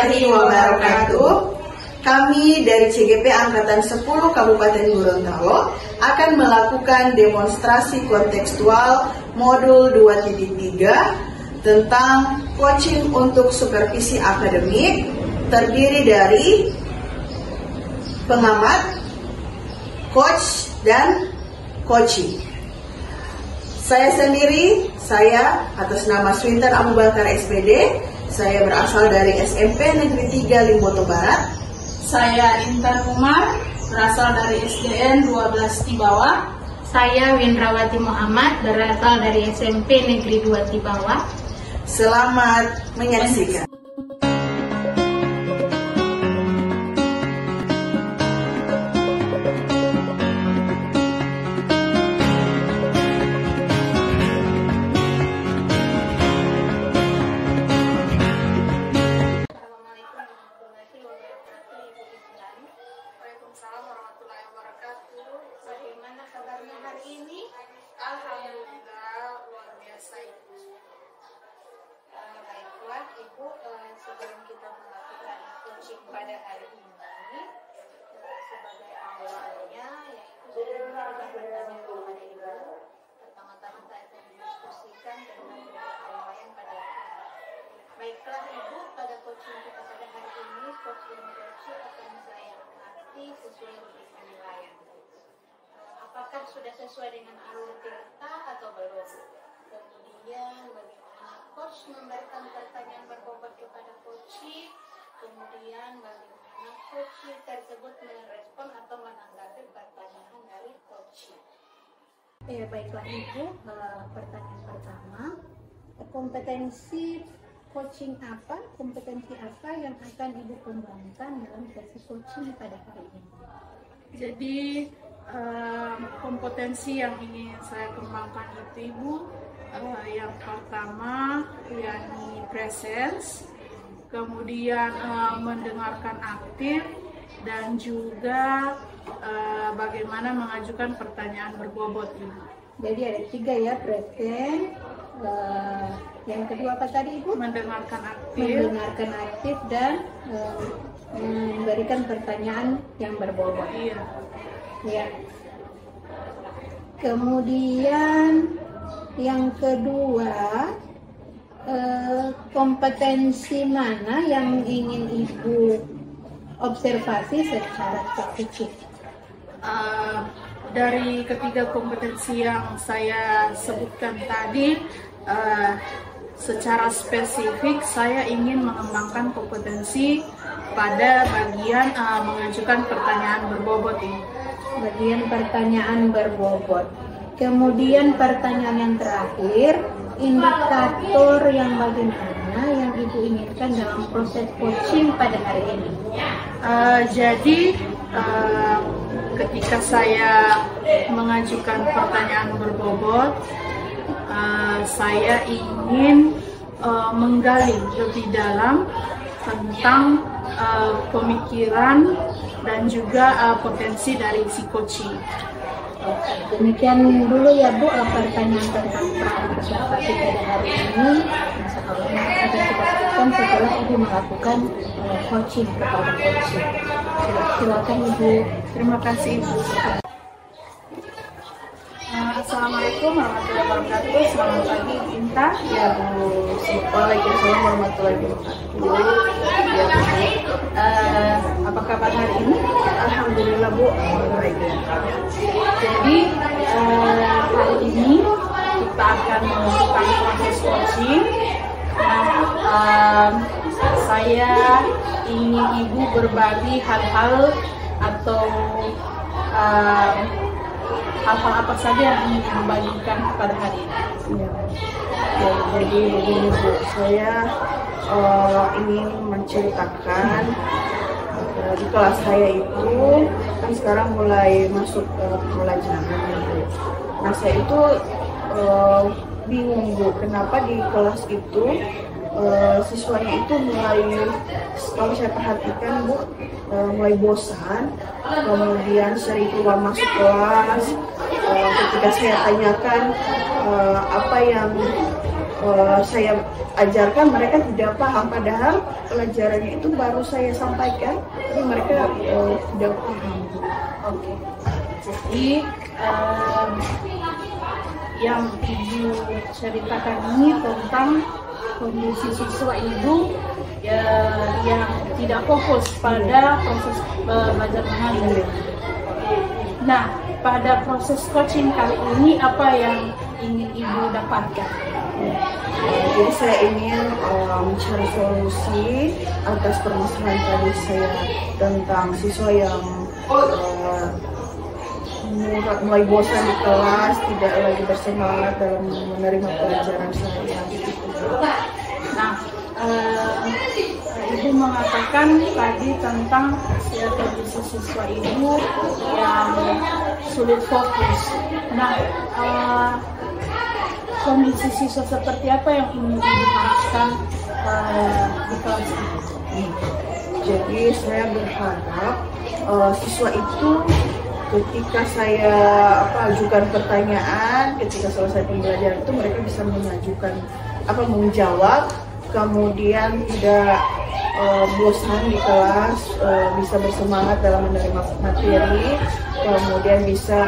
warahmatullahi wabarakatuh. Kami dari CGP Angkatan 10 Kabupaten Gorontalo akan melakukan demonstrasi kontekstual modul 2.3 tentang coaching untuk supervisi akademik, terdiri dari pengamat, coach, dan coaching. Saya sendiri, atas nama Swinten Abu Bakar SPD, saya berasal dari SMP Negeri 3 Limboto Barat. Saya Intan Umar, berasal dari SDN 12 Tibawah. Saya Windrawati Muhammad, berasal dari SMP Negeri 2 Tibawah. Selamat menyaksikan. Waalaikumsalam warahmatullahi wabarakatuh. Bagaimana kabarnya hari ini? Alhamdulillah luar biasa Ibu. Baiklah Ibu, sebelum kita melakukan coaching pada hari ini, sebagai awalnya yaitu saya bertanya kepada Ibu. Pertama-tama saya akan mendiskusikan tentang penyampaian pada hari ini. Baiklah Ibu, pada coaching kita pada hari ini, coaching akan saya sesuai dengan penilaian. Apakah sudah sesuai dengan alur kita atau belum? Kemudian bagaimana coach memberikan pertanyaan berbobot kepada coaching, kemudian bagaimana coaching tersebut merespon atau menanggapi pertanyaan dari coaching. Baiklah Ibu, pertanyaan pertama, kompetensi coaching apa, kompetensi apa yang akan Ibu kembangkan dalam sesi coaching pada hari ini? Jadi kompetensi yang ingin saya kembangkan itu Ibu, yang pertama yakni presence, kemudian mendengarkan aktif, dan juga bagaimana mengajukan pertanyaan berbobot Ibu. Jadi ada 3 ya, present. Yang kedua apa tadi Ibu? Mendengarkan aktif dan memberikan pertanyaan yang berbobot. Iya. Ya. Kemudian yang kedua, kompetensi mana yang ingin Ibu observasi secara spesifik? Dari ketiga kompetensi yang saya sebutkan tadi, secara spesifik saya ingin mengembangkan kompetensi pada bagian mengajukan pertanyaan berbobot ini. Bagian pertanyaan berbobot. Kemudian pertanyaan yang terakhir, indikator yang bagaimana yang Ibu inginkan dalam proses coaching pada hari ini? Jadi ketika saya mengajukan pertanyaan berbobot, saya ingin menggali lebih dalam tentang pemikiran dan juga potensi dari si coaching. Demikian dulu ya Bu, pertanyaan tentang observasi pada hari ini. Insya Allah akan kita lakukan setelah Ibu melakukan coaching kepada coaching. Silakan Ibu. Terima kasih Ibu. Assalamualaikum warahmatullahi wabarakatuh. Selamat pagi Inta. Ya Bu, Waalaikumsalam warahmatullahi wabarakatuh. Ya Bu, Apa kabar hari ini? alhamdulillah Bu, baik. Jadi hari ini kita akan melakukan proses coaching. Saya ingin Ibu berbagi hal-hal atau hal-hal apa saja yang ingin dibagikan pada hari ini. Ya, jadi begini Bu, saya ingin menceritakan di kelas saya itu kan sekarang mulai masuk pelajaran Bu. Nah saya itu bingung Bu, kenapa di kelas itu siswanya itu mulai, kalau saya perhatikan Bu, mulai bosan, kemudian sering keluar masuk kelas. Ketika saya tanyakan apa yang saya ajarkan mereka tidak paham, padahal pelajarannya itu baru saya sampaikan tapi mereka tidak paham. Oke. Jadi yang Ibu ceritakan ini tentang kondisi siswa Ibu ya, yang tidak fokus pada proses belajar mengajar. Nah, pada proses coaching kali ini apa yang ingin Ibu dapatkan? Jadi saya ingin mencari solusi atas permasalahan tadi saya tentang siswa yang mulai bosan di kelas, tidak lagi bersemangat dalam menerima pelajaran saya. Nah, Ibu mengatakan tadi tentang kondisi siswa Ibu yang sulit fokus. Nah, kondisi siswa seperti apa yang ingin Ibu harapkan di kelas ini? Jadi saya berharap siswa itu ketika saya ajukan pertanyaan, ketika selesai pembelajaran itu mereka bisa menjawab, kemudian tidak bosan di kelas, bisa bersemangat dalam menerima materi, kemudian bisa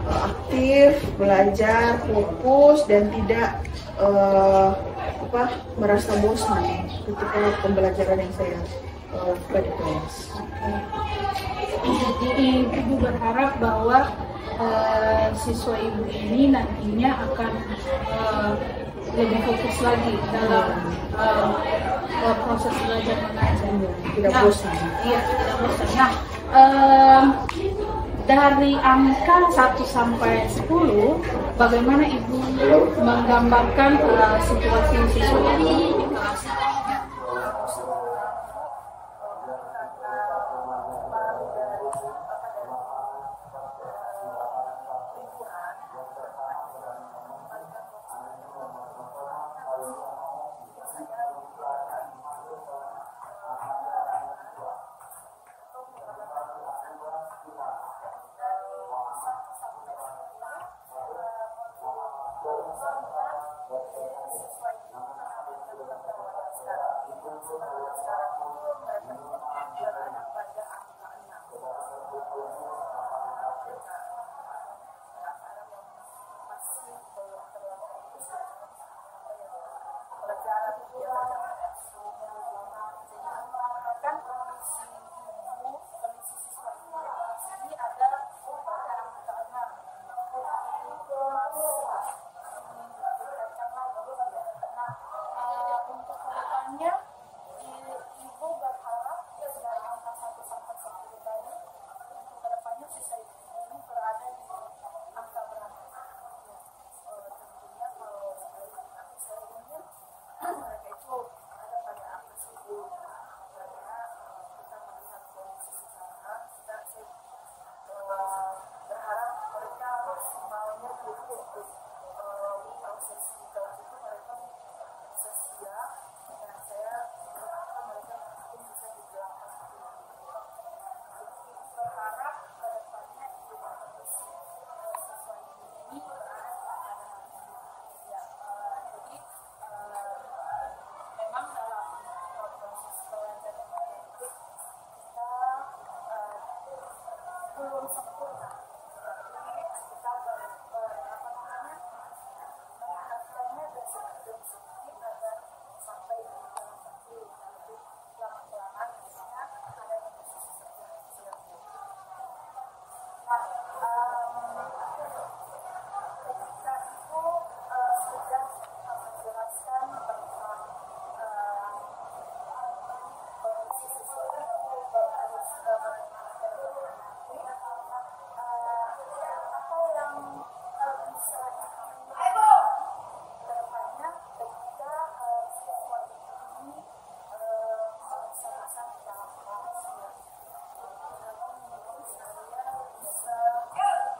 aktif, belajar, fokus, dan tidak merasa bosan ketika pembelajaran yang saya lakukan di kelas. Jadi Ibu berharap bahwa siswa Ibu ini nantinya akan lebih fokus lagi dalam proses belajar mengajar. Tidak bosan. Iya, tidak bosan. Nah, dari angka 1 sampai 10, bagaimana Ibu menggambarkan situasi siswa ini di kelas?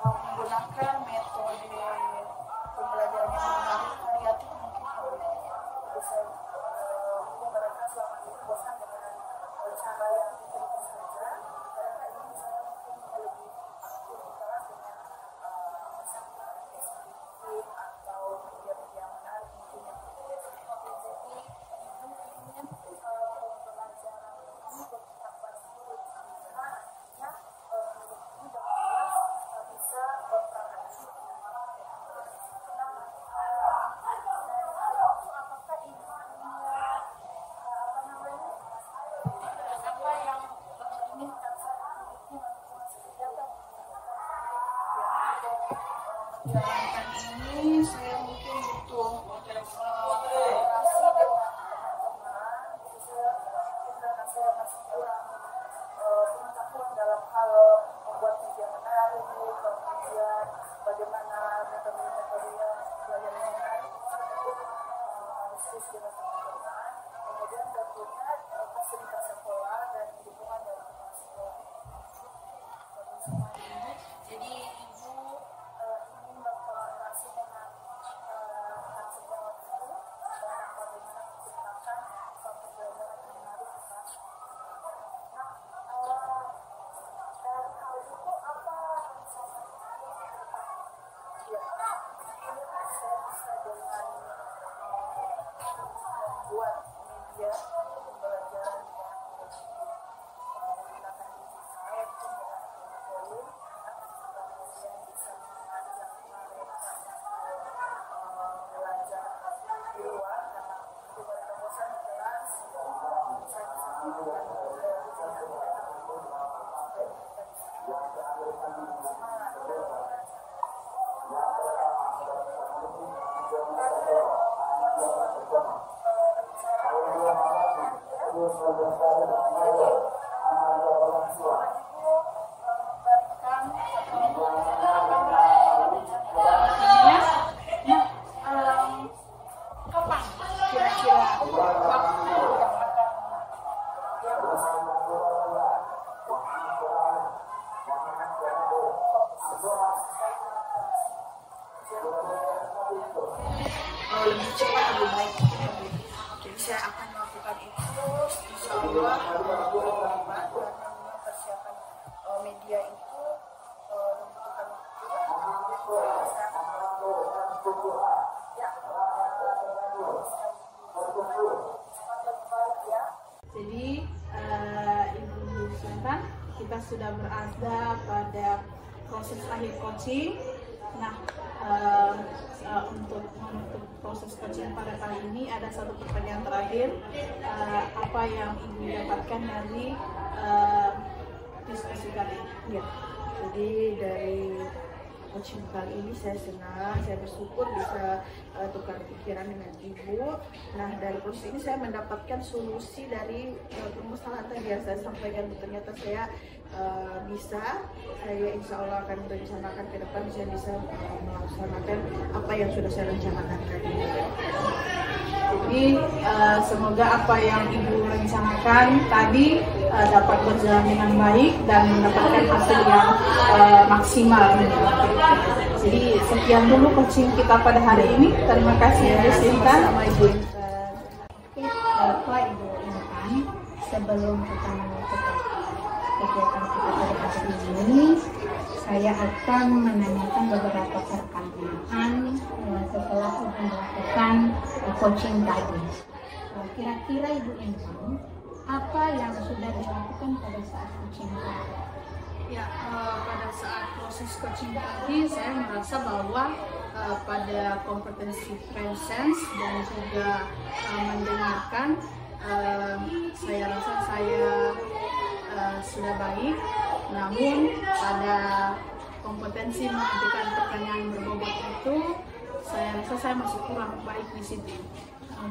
Menggunakan metode pembelajaran yang variatif mungkin bisa mereka selama ini bosan dengan cara yang itu saja, mereka ini bisa lebih aktif di kelas dengan misalnya SPP atau media-media menarik mungkin yang menjalankan ini saya mungkin butuh komunikasi dengan teman-teman. Karena saya masih kurang pengetahuan dalam hal membuat media menarik, kemudian bagaimana metode-metode yang menarik untuk diskusi dengan teman-teman. Kemudian tentunya fasilitas sekolah dan dukungan dari kepala sekolah. Jadi ibu ingin berkolaborasi dengan rekan sejawat itu dan bagaimana menciptakan suatu pembelajaran yang menarik. Nah, dari hal itu apa ya, ini saya bisa dengan membuat media pembelajaran yang menggunakan digital itu dengan volume, kemudian bisa mengajak mereka belajar di luar karena itu mereka bosan di kelas. Saya bisa melakukan kapan kira-kira waktu yang akan lebih cepat lebih baik. Jadi saya akan melakukan itu, insya Allah dan mempersiapkan media itu membutuhkan waktu. Saya akan melakukan Jadi Ibu Sultan, kita sudah berada pada proses akhir coaching. Nah, untuk menutup proses coaching pada kali ini ada satu pertanyaan terakhir. Apa yang Ibu dapatkan dari diskusi kali ini? Ya, jadi dari coaching kali ini saya senang, saya bersyukur bisa tukar pikiran dengan Ibu. Nah, dari proses ini saya mendapatkan solusi dari permasalahan tadi yang saya sampaikan. Ternyata saya saya insya Allah akan merencanakan ke depan, saya bisa melaksanakan apa yang sudah saya rencanakan tadi. Jadi semoga apa yang Ibu rencanakan tadi dapat berjalan dengan baik dan mendapatkan hasil yang maksimal. Jadi sekian dulu coaching kita pada hari ini. Terima kasih Ibu Sinta. Bapak Ibu Intan, sebelum kita menutup kegiatan kita pada hari ini, saya akan menanyakan beberapa pertanyaan setelah Ibu melakukan coaching tadi. Kira-kira Ibu Intan, apa yang sudah dilakukan pada saat coaching tadi? Ya, pada saat proses coaching tadi saya merasa bahwa pada kompetensi presence dan juga mendengarkan, saya rasa saya sudah baik. Namun pada kompetensi mengajukan pertanyaan berbobot itu, saya rasa saya masih kurang baik di situ.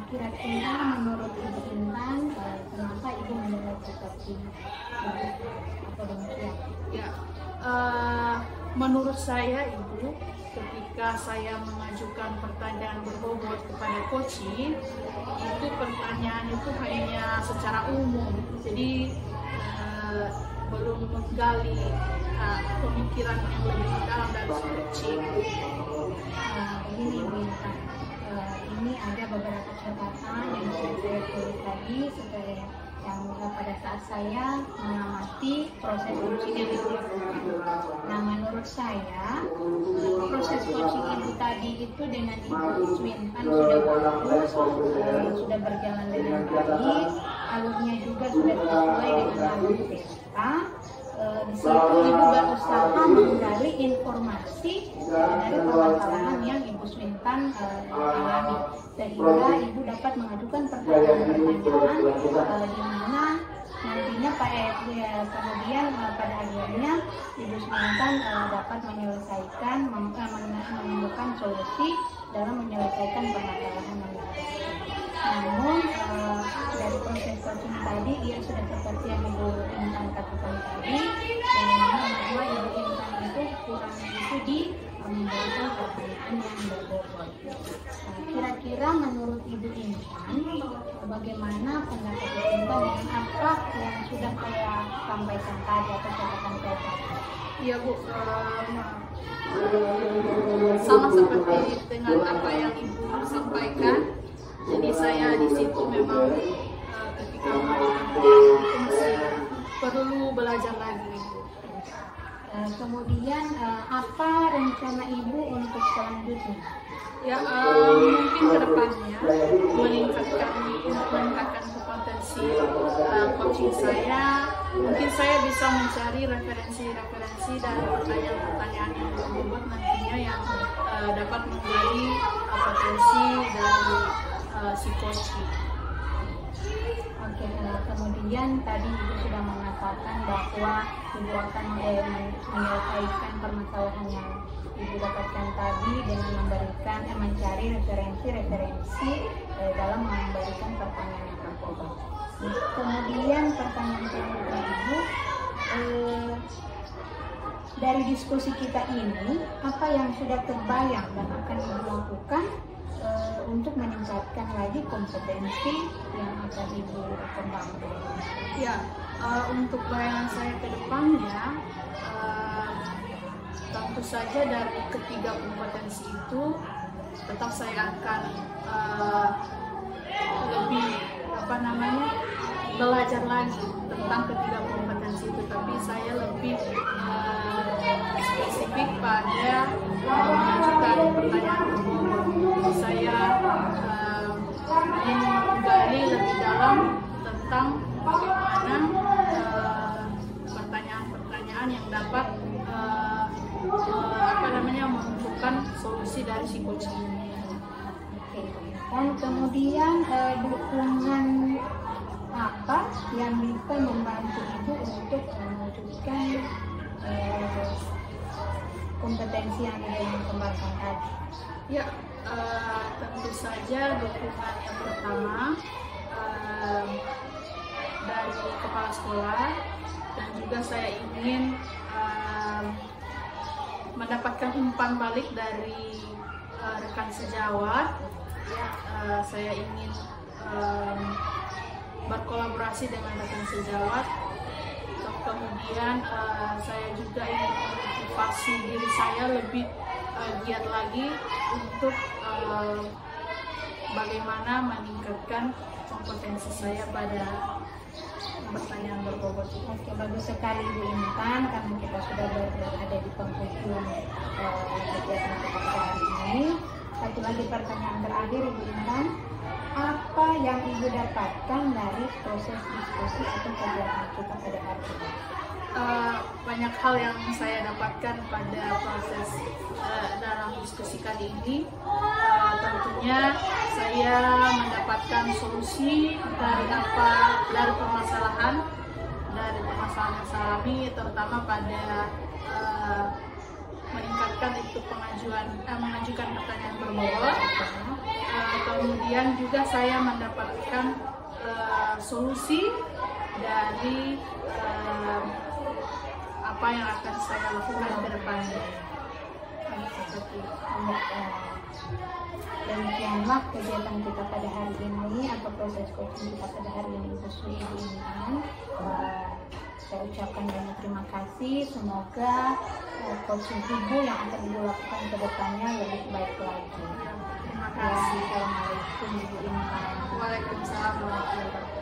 Kira-kira menurut Ibu Intan, kenapa Ibu menilai seperti atau demikian? Ya, menurut saya Ibu, ketika saya mengajukan pertanyaan berbobot kepada coaching, itu pertanyaan itu hanya secara umum, jadi belum menggali pemikiran yang lebih dalam dari coaching. Ini Ibu Intan, ini ada beberapa catatan yang saya tulis tadi supaya yang pada saat saya mengamati proses coaching yang dilakukan. Nah, menurut saya proses coaching Ibu tadi itu dengan Ibu Swintan sudah bagus, sudah berjalan dengan baik, alurnya juga sudah sesuai dengan alur PSK. Di situ Ibu berusaha menggali informasi dari permasalahan yang Ibu Swintan alami, sehingga Ibu dapat mengajukan pertanyaan-pertanyaan di mana nantinya kemudian pada akhirnya Ibu Sri Intan dapat menyelesaikan, menemukan solusi dalam menyelesaikan permasalahan yang dihadapi. Namun dari proses coaching tadi, ia sudah seperti yang Ibu Intan katakan tadi, yang mana bahwa Ibu Intan itu kurangnya itu di memberikan pertanyaan yang berbobot. Kira-kira menurut Ibu Intan, bagaimana pendapat Ibu Intan dengan apa yang sudah saya sampaikan tadi atau katakan tadi? Iya Bu, sama seperti dengan apa yang Ibu sampaikan. Jadi saya di situ memang ketika melakukan itu masih perlu belajar lagi Ibu. Kemudian apa rencana Ibu untuk selanjutnya? Ya mungkin kedepannya meningkatkan kompetensi coaching saya. Mungkin saya bisa mencari referensi dan pertanyaan-pertanyaan yang berbobot nantinya yang dapat menggali kompetensi dari si coaching. Oke, kemudian tadi Ibu sudah mengatakan bahwa Ibu akan menyelesaikan permasalahan yang Ibu dapatkan tadi dengan mencari referensi dalam memberikan pertanyaan yang berbobot. Kemudian pertanyaan selanjutnya Ibu, dari diskusi kita ini, apa yang sudah terbayang dan akan Ibu lakukan untuk meningkatkan lagi kompetensi yang akan Ibu kembangkan? Ya, untuk bayangan saya ke depannya, tentu saja dari ketiga kompetensi itu tetap saya akan lebih belajar lagi tentang ketiga kompetensi itu, tapi saya lebih spesifik pada mengajukan pertanyaan berbobot. Saya ingin menggali lebih dalam tentang bagaimana pertanyaan-pertanyaan yang dapat menentukan solusi dari si coaching ini. Dan kemudian dukungan apa yang bisa membantu Ibu untuk mewujudkan kompetensi yang Ibu kembangkan tadi? Ya, tentu saja dukungan yang pertama dari kepala sekolah, dan juga saya ingin mendapatkan umpan balik dari rekan sejawat. Ya, saya ingin berkolaborasi dengan rekan sejawat. Kemudian saya juga ingin memotivasi diri saya lebih giat lagi untuk bagaimana meningkatkan kompetensi saya pada pertanyaan berbobot. Oke, bagus sekali Ibu Intan, karena kita sudah berada di penghujung kegiatan kita hari ini. Satu lagi pertanyaan terakhir Ibu Intan, apa yang Ibu dapatkan dari proses diskusi atau kegiatan kita pada hari ini? Banyak hal yang saya dapatkan pada proses dalam diskusi kali ini. Tentunya saya mendapatkan solusi dari permasalahan yang saya alami, terutama pada meningkatkan itu mengajukan pertanyaan berbobot. Kemudian juga saya mendapatkan solusi dari apa yang akan saya lakukan ke depannya. Demikianlah kegiatan kita pada hari ini atau proses coaching kita pada hari ini Ibu Intan. Saya ucapkan banyak terima kasih. Semoga coaching Ibu yang akan Ibu lakukan ke depannya lebih baik lagi. Terima kasih. Assalamualaikum Ibu Intan. Waalaikumsalam warahmatullahi wabarakatuh.